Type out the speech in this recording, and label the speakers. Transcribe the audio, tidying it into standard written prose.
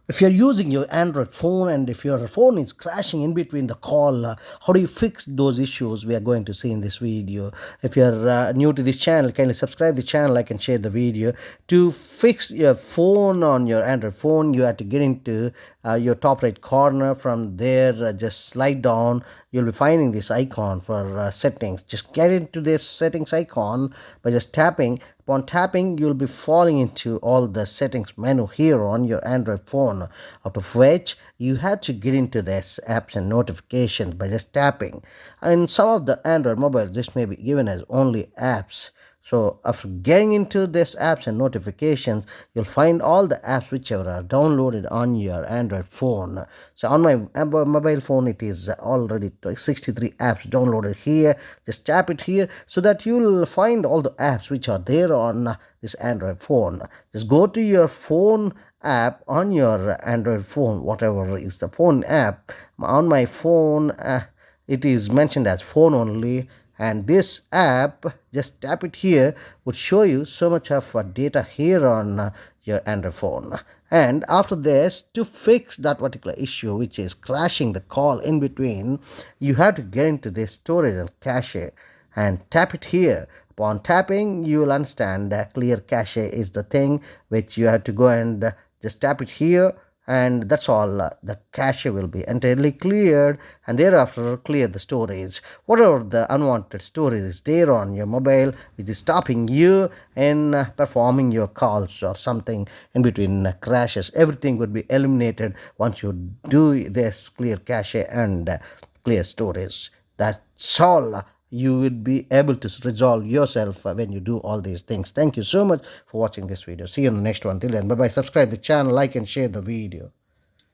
Speaker 1: If you're using your Android phone and if your phone is crashing in between the call, how do you fix those issues? We are going to see in this video. If you're new to this channel, kindly subscribe the channel, like and share the video. To fix your phone on your Android phone, you have to get into your top right corner. From there, just slide down. You'll be finding this icon for settings. Just get into this settings icon by just tapping. Upon tapping, you'll be falling into all the settings menu here on your Android phone, out of which you had to get into this apps and notifications by just tapping. In some of the Android mobiles, this may be given as only apps. So after getting into this apps and notifications, you'll find all the apps whichever are downloaded on your Android phone. So on my mobile phone, it is already 63 apps downloaded here. Just tap it here so that you'll find all the apps which are there on this Android phone. Just go to your phone app on your Android phone, whatever is the phone app. On my phone, it is mentioned as phone only, and this app, just tap it here, would show you so much of data here on your Android phone. And after this, to fix that particular issue which is crashing the call in between, you have to get into this storage and cache and tap it here. Upon tapping, you will understand that clear cache is the thing which you have to go and just tap it here, and that's all. The cache will be entirely cleared, and thereafter clear the storage. Whatever the unwanted storage is there on your mobile which is stopping you in performing your calls or something in between crashes, everything would be eliminated once you do this clear cache and clear storage. That's all you will be able to resolve yourself when you do all these things. Thank you so much for watching this video. See you in the next one. Till then, bye bye. Subscribe the channel, like and share the video.